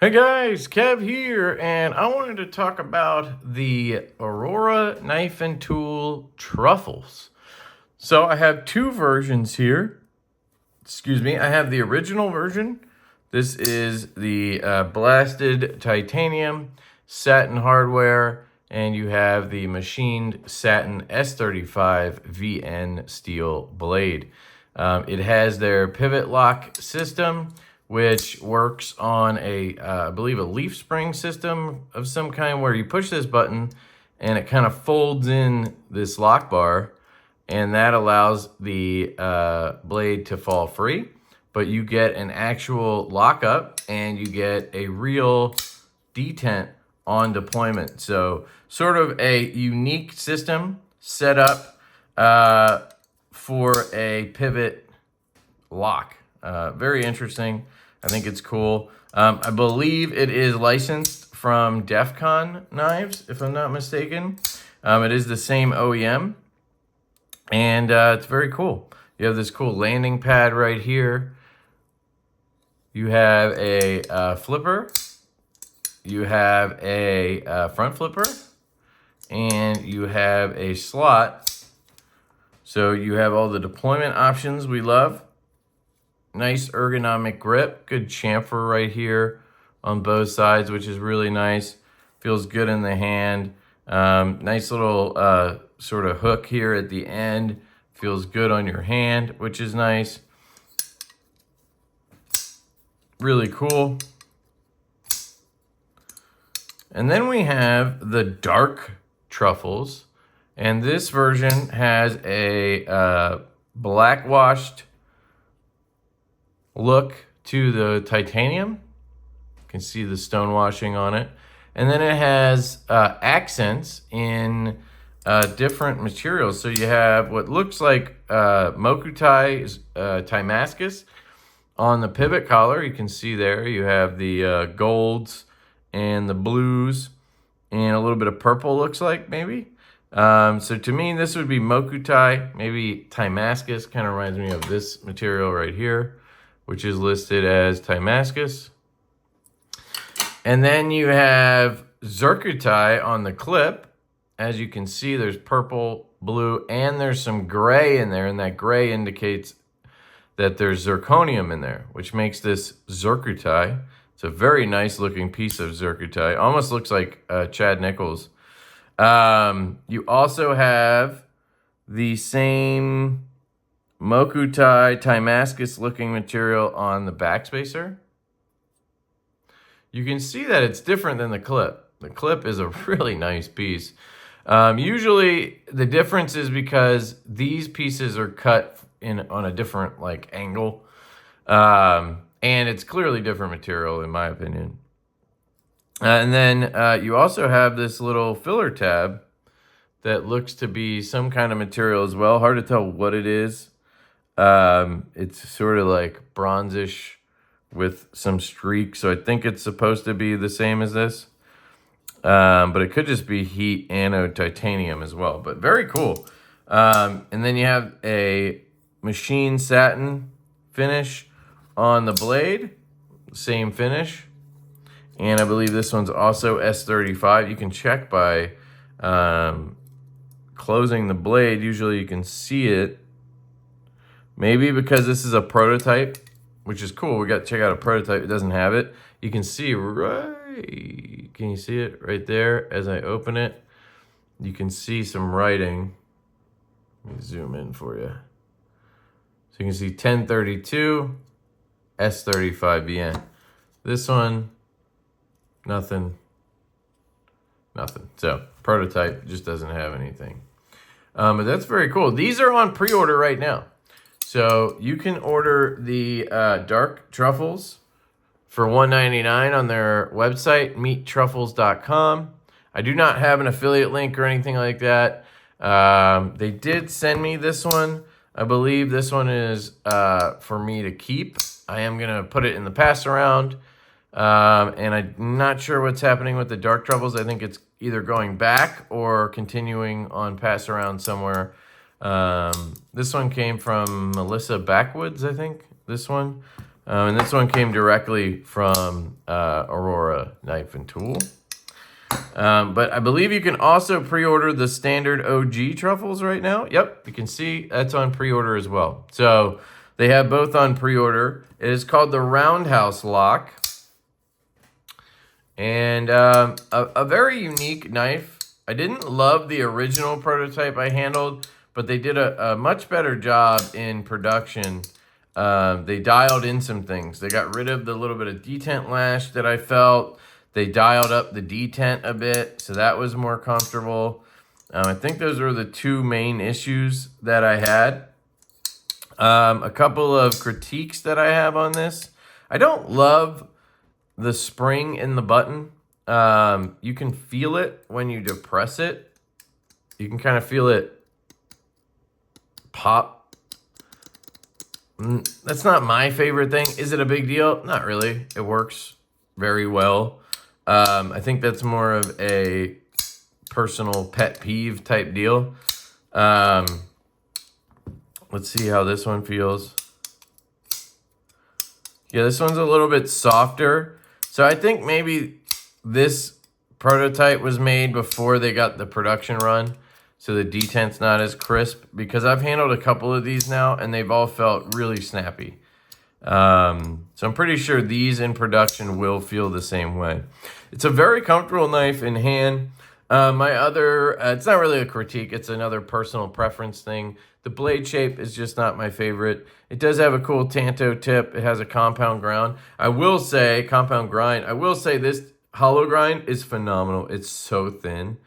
Hey guys, Kev here, and I wanted to talk about the Aurora knife and tool Truffles. So I have two versions here. Excuse me, I have the original version. This is the blasted titanium satin hardware, and you have the machined satin S35 VN steel blade. It has their pivot lock system, which works on I believe a leaf spring system of some kind, where you push this button and it kind of folds in this lock bar, and that allows the blade to fall free. But you get an actual lockup and you get a real detent on deployment. So sort of a unique system set up for a pivot lock. Very interesting. I think it's cool. I believe it is licensed from Defcon Knives, if I'm not mistaken. It is the same OEM, and it's very cool. You have this cool landing pad right here. You have a flipper. You have a front flipper, and you have a slot. So you have all the deployment options we love. Nice ergonomic grip, good chamfer right here on both sides, which is really nice. Feels good in the hand. Nice little sort of hook here at the end. Feels good on your hand, which is nice. Really cool. And then we have the dark Truffles. And this version has a black washed look to the titanium. You can see the stone washing on it. And then it has accents in different materials. So you have what looks like Mokutai Timascus on the pivot collar. You can see there you have the golds and the blues and a little bit of purple, looks like maybe. So to me, this would be Mokutai, maybe Timascus. Kind of reminds me of this material right here, which is listed as Timascus. And then you have Zircutai on the clip. As you can see, there's purple, blue, and there's some gray in there, and that gray indicates that there's zirconium in there, which makes this Zircutai. It's a very nice looking piece of Zircutai. Almost looks like Chad Nichols. You also have the same Mokutai Timascus looking material on the backspacer. You can see that it's different than the clip. The clip is a really nice piece. Usually the difference is because these pieces are cut on a different angle. And it's clearly different material in my opinion. And then you also have this little filler tab that looks to be some kind of material as well. Hard to tell what it is. It's sort of like bronzish with some streaks. So I think it's supposed to be the same as this. But it could just be heat anode titanium as well. But very cool. And then you have a machine satin finish on the blade. Same finish. And I believe this one's also S35. You can check by closing the blade. Usually you can see it. Maybe because this is a prototype, which is cool. We got to check out a prototype. It doesn't have it. You can see right. Can you see it right there as I open it? You can see some writing. Let me zoom in for you. So you can see 1032 S35 VN. This one, nothing. So prototype just doesn't have anything. But that's very cool. These are on pre-order right now. So you can order the dark Truffles for $1.99 on their website, meettruffles.com. I do not have an affiliate link or anything like that. They did send me this one. I believe this one is for me to keep. I am going to put it in the pass around. And I'm not sure what's happening with the dark Truffles. I think it's either going back or continuing on pass around somewhere. This one came from Melissa Backwoods, I think, this one. And this one came directly from Aurora Knife and Tool. But I believe you can also pre-order the standard OG truffles right now. Yep, you can see that's on pre-order as well. So they have both on pre-order. It is called the Roundhouse Lock. And a very unique knife. I didn't love the original prototype I handled, but they did a much better job in production. They dialed in some things. They got rid of the little bit of detent lash that I felt. They dialed up the detent a bit, so that was more comfortable. I think those were the two main issues that I had. A couple of critiques that I have on this. I don't love the spring in the button. You can feel it when you depress it. You can kind of feel it pop. That's not my favorite thing. Is it a big deal? Not really. It works very well. I think that's more of a personal pet peeve type deal. Let's see how this one feels. Yeah, this one's a little bit softer. So I think maybe this prototype was made before they got the production run. So the detent's not as crisp, because I've handled a couple of these now and they've all felt really snappy. So I'm pretty sure these in production will feel the same way. It's a very comfortable knife in hand. It's not really a critique, it's another personal preference thing. The blade shape is just not my favorite. It does have a cool tanto tip. It has a compound grind. I will say this hollow grind is phenomenal. It's so thin.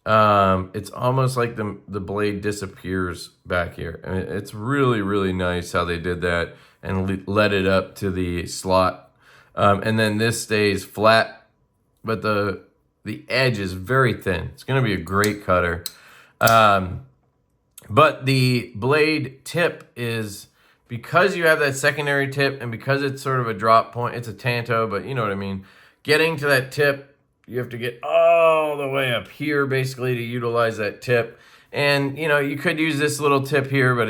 It's almost like the blade disappears back here. I mean, it's really, really nice how they did that and led it up to the slot. And then this stays flat, but the edge is very thin. It's going to be a great cutter. But the blade tip is, because you have that secondary tip and because it's sort of a drop point, it's a tanto, but you know what I mean. Getting to that tip, you have to get all the way up here basically to utilize that tip. And you know, you could use this little tip here, but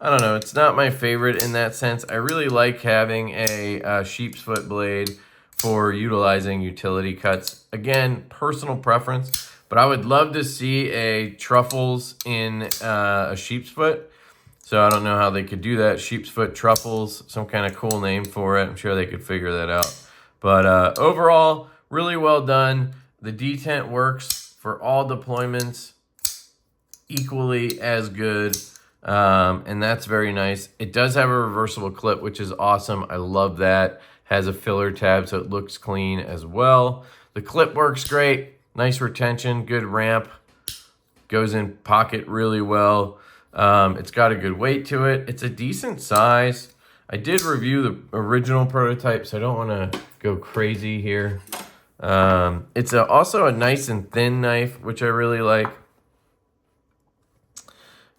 I don't know, it's not my favorite in that sense. I really like having a sheep's foot blade for utilizing utility cuts. Again, personal preference, but I would love to see a Truffles in a sheep's foot. So I don't know how they could do that. Sheep's foot Truffles, some kind of cool name for it. I'm sure they could figure that out. But overall, really well done. The detent works for all deployments equally as good. And that's very nice. It does have a reversible clip, which is awesome. I love that. Has a filler tab, so it looks clean as well. The clip works great. Nice retention, good ramp. Goes in pocket really well. It's got a good weight to it. It's a decent size. I did review the original prototype, so I don't want to go crazy here. It's also a nice and thin knife, which I really like.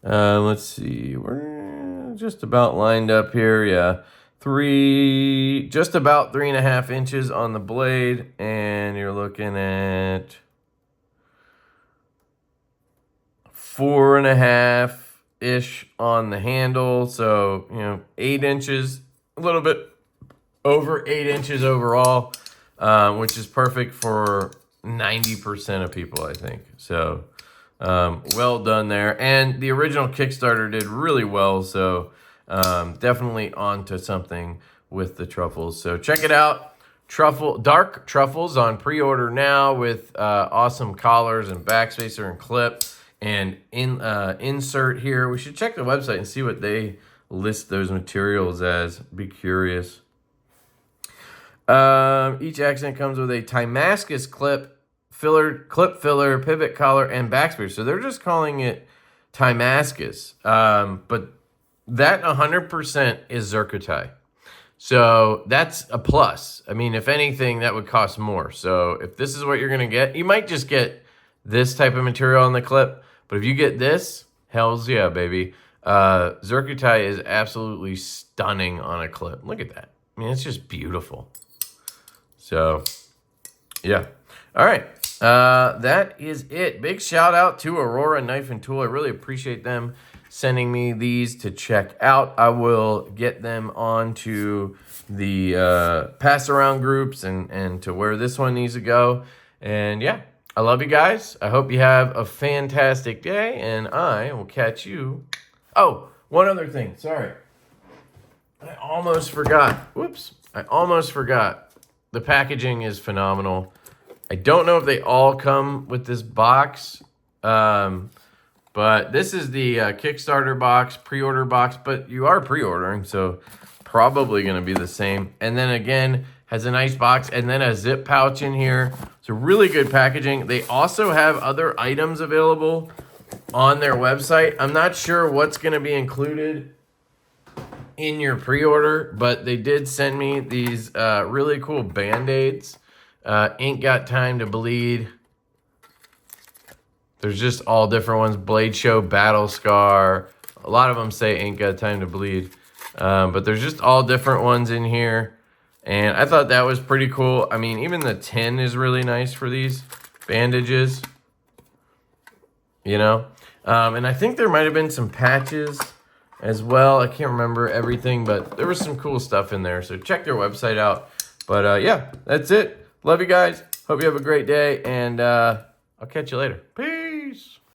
Let's see, we're just about lined up here. Yeah, just about 3.5 inches on the blade, and you're looking at 4.5-ish on the handle. So, you know, 8 inches, a little bit over 8 inches overall, which is perfect for 90% of people, I think. So, well done there. And the original Kickstarter did really well, so definitely onto something with the Truffles. So check it out. Dark Truffles on pre-order now with awesome collars and backspacer and clip and insert here. We should check the website and see what they list those materials as. Be curious. Each accent comes with a Timascus clip filler, pivot collar, and backspacer. So they're just calling it Timascus. But that 100% is zircotai. So that's a plus. I mean, if anything, that would cost more. So if this is what you're going to get, you might just get this type of material on the clip. But if you get this, hells yeah, baby. Zircotai is absolutely stunning on a clip. Look at that. I mean, it's just beautiful. So, yeah. All right. That is it. Big shout out to Aurora Knife and Tool. I really appreciate them sending me these to check out. I will get them onto the pass around groups and to where this one needs to go. And yeah, I love you guys. I hope you have a fantastic day, and I will catch you. Oh, one other thing. Sorry. I almost forgot. Whoops. I almost forgot. The packaging is phenomenal. I don't know if they all come with this box, but this is the Kickstarter box, pre-order box, but you are pre-ordering, so probably going to be the same. And then again, has a nice box and then a zip pouch in here. So really good packaging. They also have other items available on their website. I'm not sure what's going to be included in your pre-order, but they did send me these really cool Band-Aids. Ain't Got Time to Bleed. There's just all different ones. Blade Show, Battle Scar. A lot of them say Ain't Got Time to Bleed. But there's just all different ones in here. And I thought that was pretty cool. I mean, even the tin is really nice for these bandages. You know? And I think there might have been some patches as well. I can't remember everything, but there was some cool stuff in there. So check their website out. But yeah, that's it. Love you guys. Hope you have a great day. And I'll catch you later. Peace.